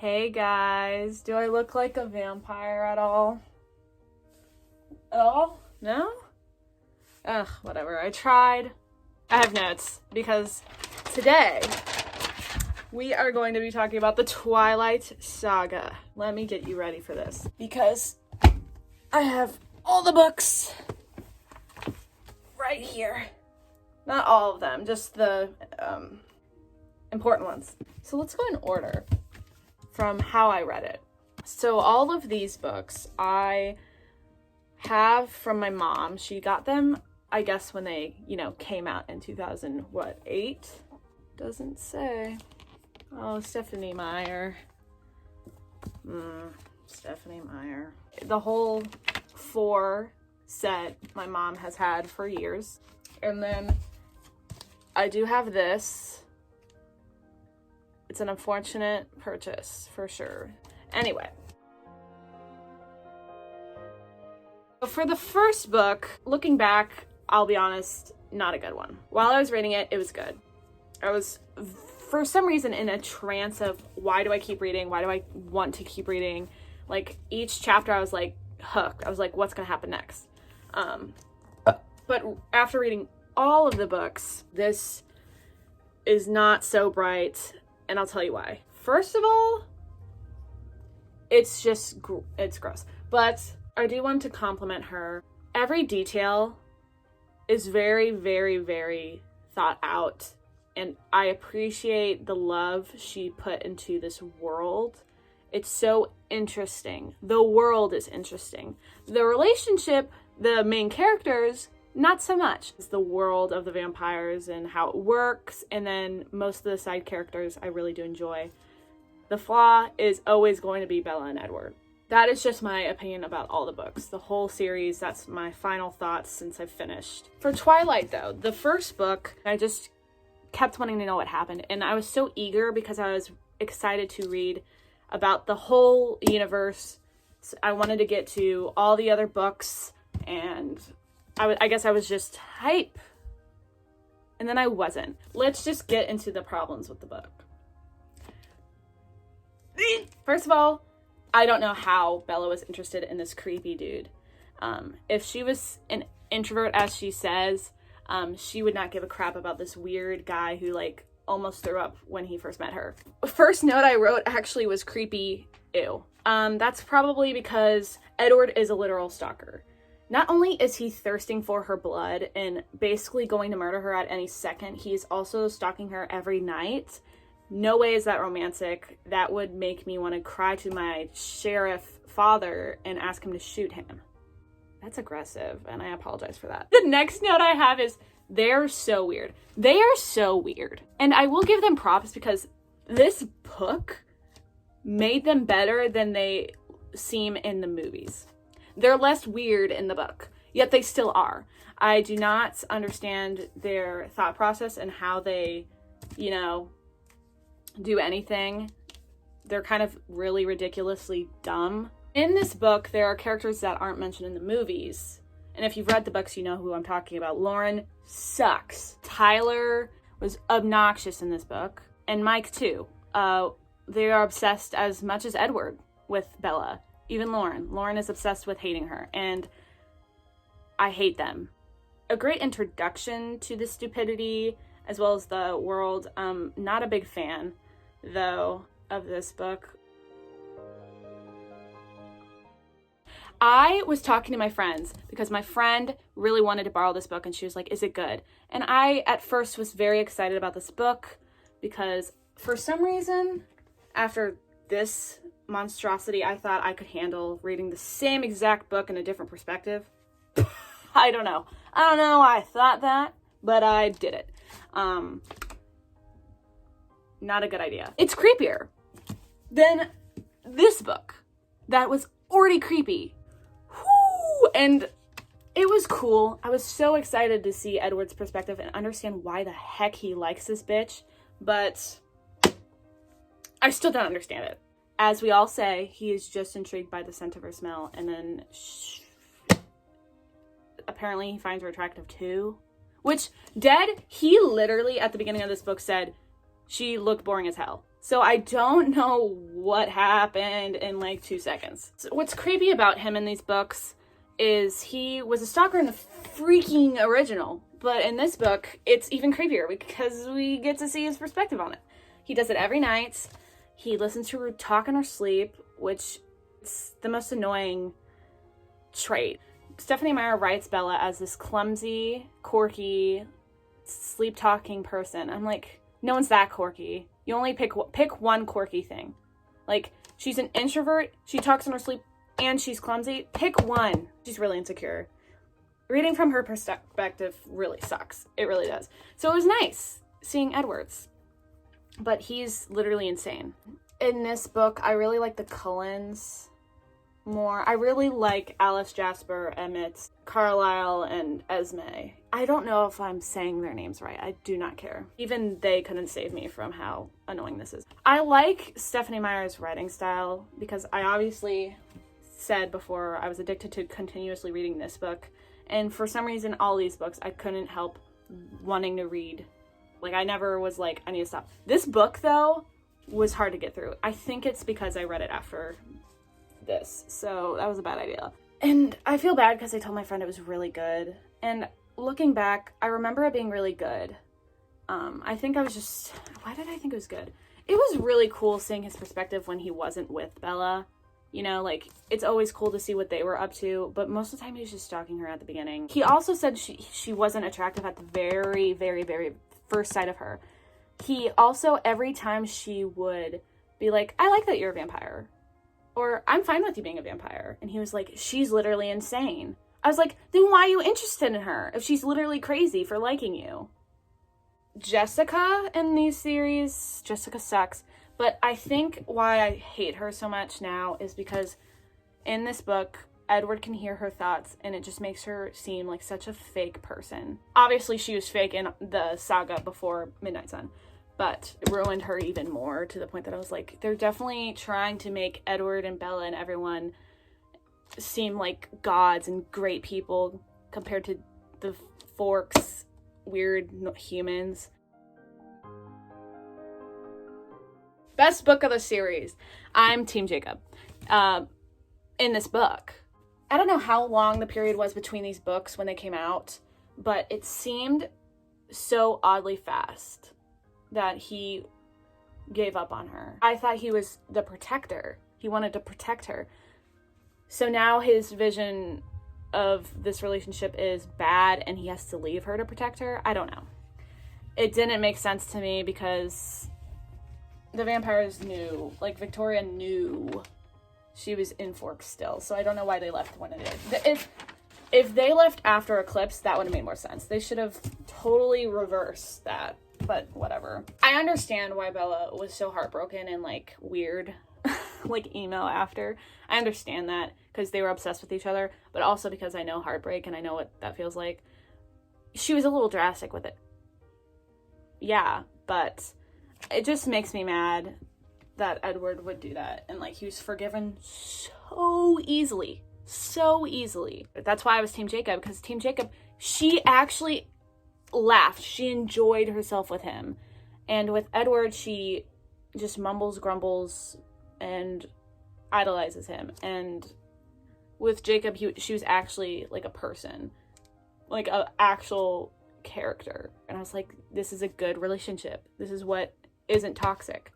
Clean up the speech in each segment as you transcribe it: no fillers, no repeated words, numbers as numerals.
Hey guys, do I look like a vampire at all? At all? No? Ugh, whatever. I tried. I have notes because today we are going to be talking about the Twilight Saga. Let me get you ready for this because I have all the books right here. Not all of them, just the important ones. So let's go in order from how I read it. So all of these books I have from my mom. She got them, I guess, when they, came out in 2008? Doesn't say. Oh, Stephanie Meyer. Stephanie Meyer. The whole 4 set my mom has had for years. And then I do have this. It's an unfortunate purchase, for sure. Anyway. For the first book, looking back, I'll be honest, not a good one. While I was reading it, it was good. I was, for some reason, in a trance of why do I keep reading? Why do I want to keep reading? Like, each chapter I was like hooked. I was like, what's going to happen next? But after reading all of the books, this is not so bright, and I'll tell you why. First of all, it's gross. But I do want to compliment her. Every detail is very, very, very thought out, and I appreciate the love she put into this world. It's so interesting. The world is interesting. The relationship, the main characters, not so much. It's the world of the vampires and how it works, and then most of the side characters I really do enjoy. The flaw is always going to be Bella and Edward. That is just my opinion about all the books. The whole series, that's my final thoughts since I've finished. For Twilight, though, the first book, I just kept wanting to know what happened, and I was so eager because I was excited to read about the whole universe. So I wanted to get to all the other books, and I guess I was just hype. And then I wasn't. Let's just get into the problems with the book. First of all, I don't know how Bella was interested in this creepy dude. If she was an introvert, as she says, she would not give a crap about this weird guy who, almost threw up when he first met her. First note I wrote actually was creepy, ew. That's probably because Edward is a literal stalker. Not only is he thirsting for her blood and basically going to murder her at any second, he's also stalking her every night. No way is that romantic. That would make me want to cry to my sheriff father and ask him to shoot him. That's aggressive, and I apologize for that. The next note I have is, they're so weird. They are so weird. And I will give them props because this book made them better than they seem in the movies. They're less weird in the book, yet they still are. I do not understand their thought process and how they, do anything. They're kind of really ridiculously dumb. In this book, there are characters that aren't mentioned in the movies. And if you've read the books, you know who I'm talking about. Lauren sucks. Tyler was obnoxious in this book. And Mike, too. They are obsessed as much as Edward with Bella. Even Lauren. Lauren is obsessed with hating her. And I hate them. A great introduction to the stupidity as well as the world. Not a big fan, though, of this book. I was talking to my friends because my friend really wanted to borrow this book and she was like, is it good? And I, at first, was very excited about this book because for some reason, after this monstrosity, I thought I could handle reading the same exact book in a different perspective. I don't know why I thought that, but I did it. Not a good idea. It's creepier than this book that was already creepy. Whoo! And it was cool. I was so excited to see Edward's perspective and understand why the heck he likes this bitch, but I still don't understand it. As we all say, he is just intrigued by the scent of her smell, and then apparently he finds her attractive too. Which, he literally, at the beginning of this book, said she looked boring as hell. So I don't know what happened in like 2 seconds. So what's creepy about him in these books is he was a stalker in the freaking original. But in this book, it's even creepier because we get to see his perspective on it. He does it every night. He listens to her talk in her sleep, which is the most annoying trait. Stephenie Meyer writes Bella as this clumsy, quirky, sleep-talking person. I'm like, no one's that quirky. You only pick one quirky thing. Like, she's an introvert, she talks in her sleep, and she's clumsy. Pick one. She's really insecure. Reading from her perspective really sucks. It really does. So it was nice seeing Edward's. But he's literally insane. In this book, I really like the Cullens more. I really like Alice, Jasper, Emmett, Carlisle, and Esme. I don't know if I'm saying their names right. I do not care. Even they couldn't save me from how annoying this is. I like Stephenie Meyer's writing style because I obviously said before I was addicted to continuously reading this book. And for some reason, all these books, I couldn't help wanting to read. Like, I never was like, I need to stop. This book, though, was hard to get through. I think it's because I read it after this. So that was a bad idea. And I feel bad because I told my friend it was really good. And looking back, I remember it being really good. I think I was just... Why did I think it was good? It was really cool seeing his perspective when he wasn't with Bella. You know, like, it's always cool to see what they were up to, but most of the time he was just stalking her at the beginning. He also said she wasn't attractive at the very, very, very first sight of her. He also, every time she would be like, I like that you're a vampire. Or, I'm fine with you being a vampire. And he was like, she's literally insane. I was like, then why are you interested in her if she's literally crazy for liking you? Jessica in these series, Jessica sucks. But I think why I hate her so much now is because in this book, Edward can hear her thoughts and it just makes her seem like such a fake person. Obviously, she was fake in the saga before Midnight Sun, but it ruined her even more to the point that I was like, they're definitely trying to make Edward and Bella and everyone seem like gods and great people compared to the Forks, weird humans. Best book of the series. I'm Team Jacob. In this book. I don't know how long the period was between these books when they came out, but it seemed so oddly fast that he gave up on her. I thought he was the protector. He wanted to protect her. So now his vision of this relationship is bad and he has to leave her to protect her. I don't know. It didn't make sense to me because the vampires knew, like Victoria knew she was in Forks still, so I don't know why they left when it did. If they left after Eclipse, that would have made more sense. They should have totally reversed that, but whatever. I understand why Bella was so heartbroken and like weird, like emo after. I understand that because they were obsessed with each other, but also because I know heartbreak and I know what that feels like. She was a little drastic with it. Yeah, but it just makes me mad that Edward would do that. And like, he was forgiven so easily. So easily. That's why I was Team Jacob, because Team Jacob, she actually laughed. She enjoyed herself with him. And with Edward, she just mumbles, grumbles, and idolizes him. And with Jacob, she was actually like a person. Like an actual character. And I was like, this is a good relationship. This is what isn't toxic.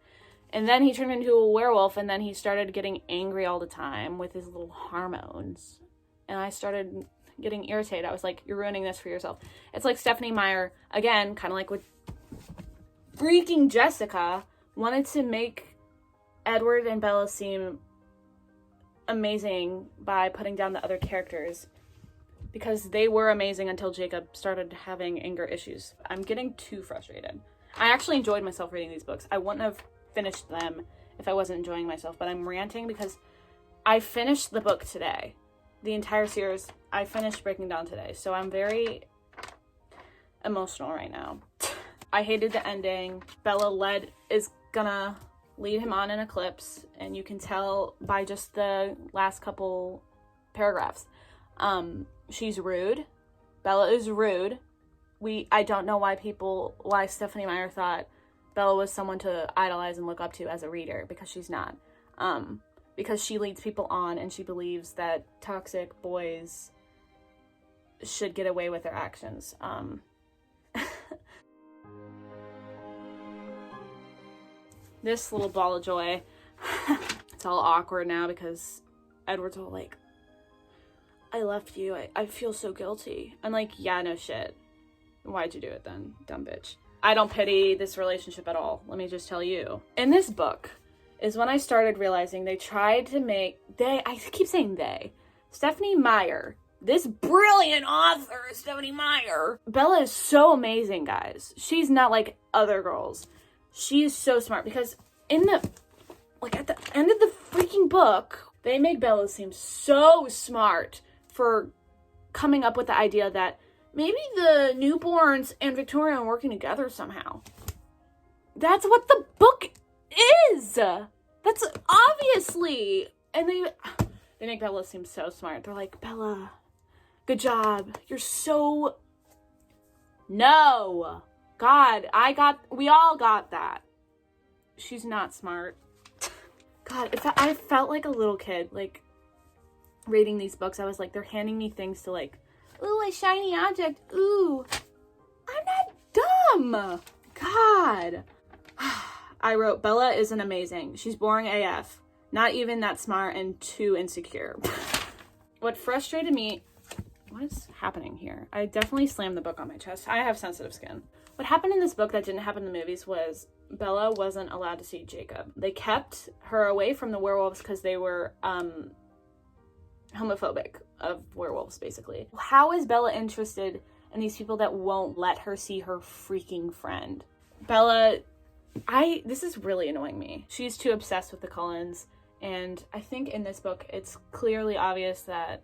And then he turned into a werewolf, and then he started getting angry all the time with his little hormones. And I started getting irritated. I was like, you're ruining this for yourself. It's like Stephenie Meyer, again, kind of like with freaking Jessica, wanted to make Edward and Bella seem amazing by putting down the other characters. Because they were amazing until Jacob started having anger issues. I'm getting too frustrated. I actually enjoyed myself reading these books. I wouldn't have finished them if I wasn't enjoying myself, but I'm ranting because I finished the book today. The entire series, I finished breaking down today, so I'm very emotional right now. I hated the ending. Bella is gonna lead him on in Eclipse, and you can tell by just the last couple paragraphs. She's rude. Bella is rude. I don't know why Stephenie Meyer thought Bella was someone to idolize and look up to as a reader, because she's not. Because she leads people on and she believes that toxic boys should get away with their actions. This little ball of joy, it's all awkward now because Edward's all like, I left you, I feel so guilty. I'm like, yeah, no shit. Why'd you do it then, dumb bitch? I don't pity this relationship at all, let me just tell you. In this book is when I started realizing they tried to make, I keep saying they, Stephenie Meyer, this brilliant author, Stephenie Meyer. Bella is so amazing, guys. She's not like other girls. She is so smart, because at the end of the freaking book, they make Bella seem so smart for coming up with the idea that maybe the newborns and Victoria are working together somehow. That's what the book is. That's obviously. And they make Bella seem so smart. They're like, Bella, good job. You're so... No. God, we all got that. She's not smart. God, I felt like a little kid, like, reading these books. I was like, they're handing me things to, like, ooh, a shiny object. Ooh, I'm not dumb. God. I wrote, Bella isn't amazing. She's boring AF. Not even that smart and too insecure. What frustrated me... What is happening here? I definitely slammed the book on my chest. I have sensitive skin. What happened in this book that didn't happen in the movies was Bella wasn't allowed to see Jacob. They kept her away from the werewolves because they were homophobic of werewolves, basically. How is Bella interested in these people that won't let her see her freaking friend? Bella, this is really annoying me. She's too obsessed with the Cullens, and I think in this book it's clearly obvious that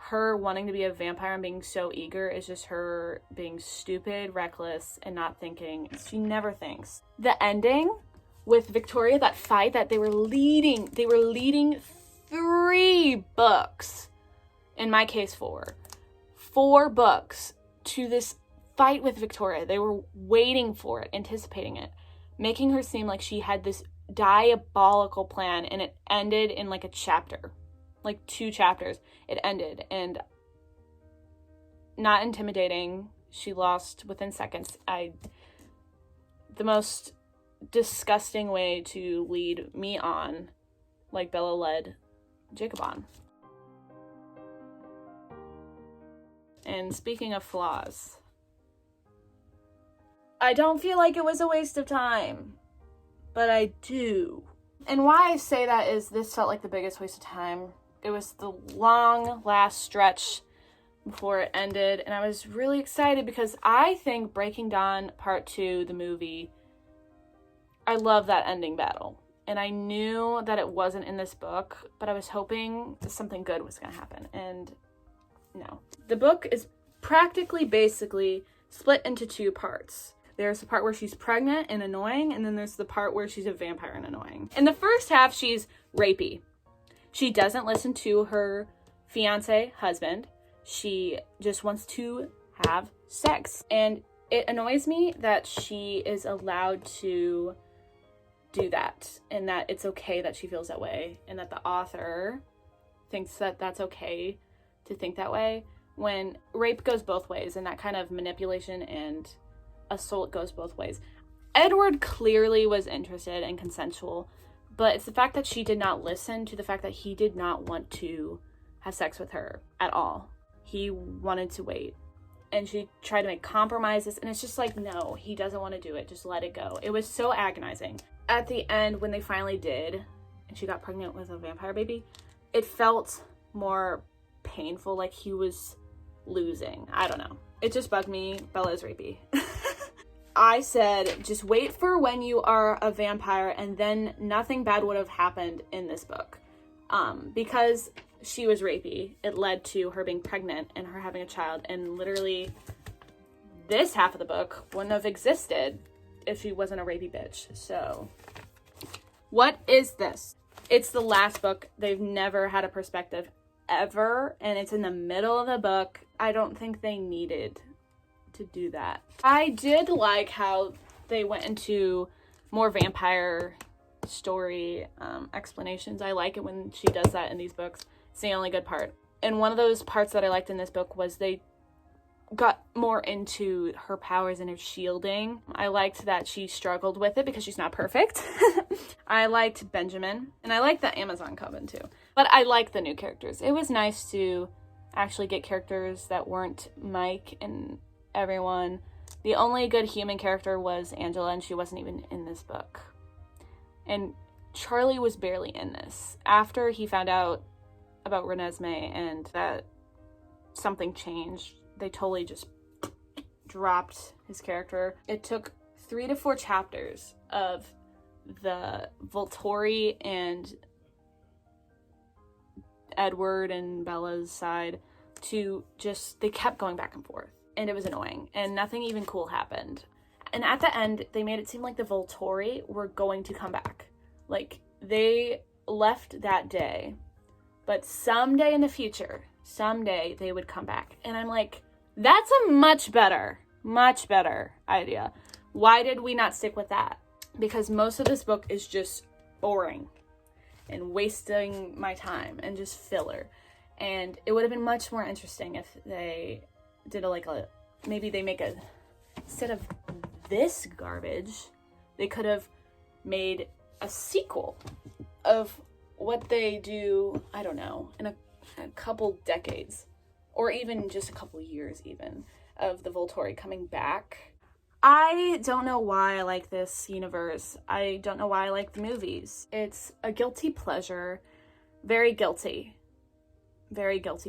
her wanting to be a vampire and being so eager is just her being stupid, reckless, and not thinking. She never thinks. The ending with Victoria, that fight that they were leading 3 books, in my case 4 books to this fight with Victoria. They were waiting for it, anticipating it, making her seem like she had this diabolical plan, and it ended in like a chapter. Like 2 chapters, it ended, and not intimidating. She lost within seconds. The most disgusting way to lead me on, like Bella led Jacob on. And speaking of flaws, I don't feel like it was a waste of time, but I do. And why I say that is this felt like the biggest waste of time. It was the long last stretch before it ended, and I was really excited because I think Breaking Dawn Part 2, the movie, I love that ending battle. And I knew that it wasn't in this book, but I was hoping something good was going to happen, and no. The book is basically split into 2 parts. There's the part where she's pregnant and annoying, and then there's the part where she's a vampire and annoying. In the first half, she's rapey. She doesn't listen to her fiance, husband. She just wants to have sex. And it annoys me that she is allowed to do that, and that it's okay that she feels that way, and that the author thinks that that's okay to think that way, when rape goes both ways, and that kind of manipulation and assault goes both ways. Edward clearly was interested and consensual, but it's the fact that she did not listen to the fact that he did not want to have sex with her at all. He wanted to wait. And she tried to make compromises, and it's just like, no, he doesn't want to do it. Just let it go. It was so agonizing. At the end, when they finally did, and she got pregnant with a vampire baby, it felt more painful, like he was losing. I don't know. It just bugged me. Bella is rapey. I said, just wait for when you are a vampire, and then nothing bad would have happened in this book. Because she was rapey, it led to her being pregnant and her having a child, and literally this half of the book wouldn't have existed if she wasn't a rapey bitch. So, what is this? It's the last book. They've never had a perspective ever, and it's in the middle of the book. I don't think they needed to do that. I did like how they went into more vampire story explanations. I like it when she does that in these books. It's the only good part. And one of those parts that I liked in this book was they got more into her powers and her shielding. I liked that she struggled with it because she's not perfect. I liked Benjamin, and I liked the Amazon Coven too. But I liked the new characters. It was nice to actually get characters that weren't Mike and everyone. The only good human character was Angela, and she wasn't even in this book. And Charlie was barely in this. After he found out about Renesmee and that something changed, they totally just dropped his character. It took 3 to 4 chapters of the Volturi and Edward and Bella's side to just, they kept going back and forth. And it was annoying. And nothing even cool happened. And at the end, they made it seem like the Volturi were going to come back. Like, they left that day. But someday in the future, someday they would come back. And I'm like, that's a much better idea. Why did we not stick with that? Because most of this book is just boring and wasting my time and just filler. And it would have been much more interesting if they did maybe they make instead of this garbage, they could have made a sequel of what they do, I don't know, in a couple decades, or even just a couple years even, of the Volturi coming back. I don't know why I like this universe. I don't know why I like the movies. It's a guilty pleasure. Very guilty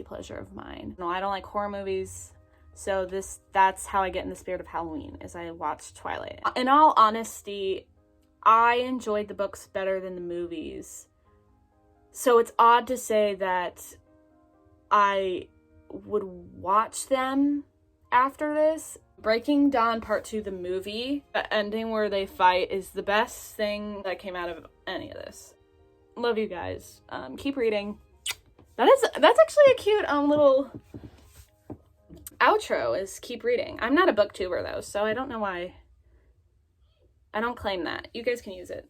pleasure of mine. No, I don't like horror movies. So that's how I get in the spirit of Halloween, is I watch Twilight. In all honesty, I enjoyed the books better than the movies. So it's odd to say that I would watch them after this. Breaking Dawn Part 2, the movie, the ending where they fight is the best thing that came out of any of this. Love you guys. Keep reading. That's actually a cute little outro, is keep reading. I'm not a booktuber though, so I don't know why. I don't claim that. You guys can use it.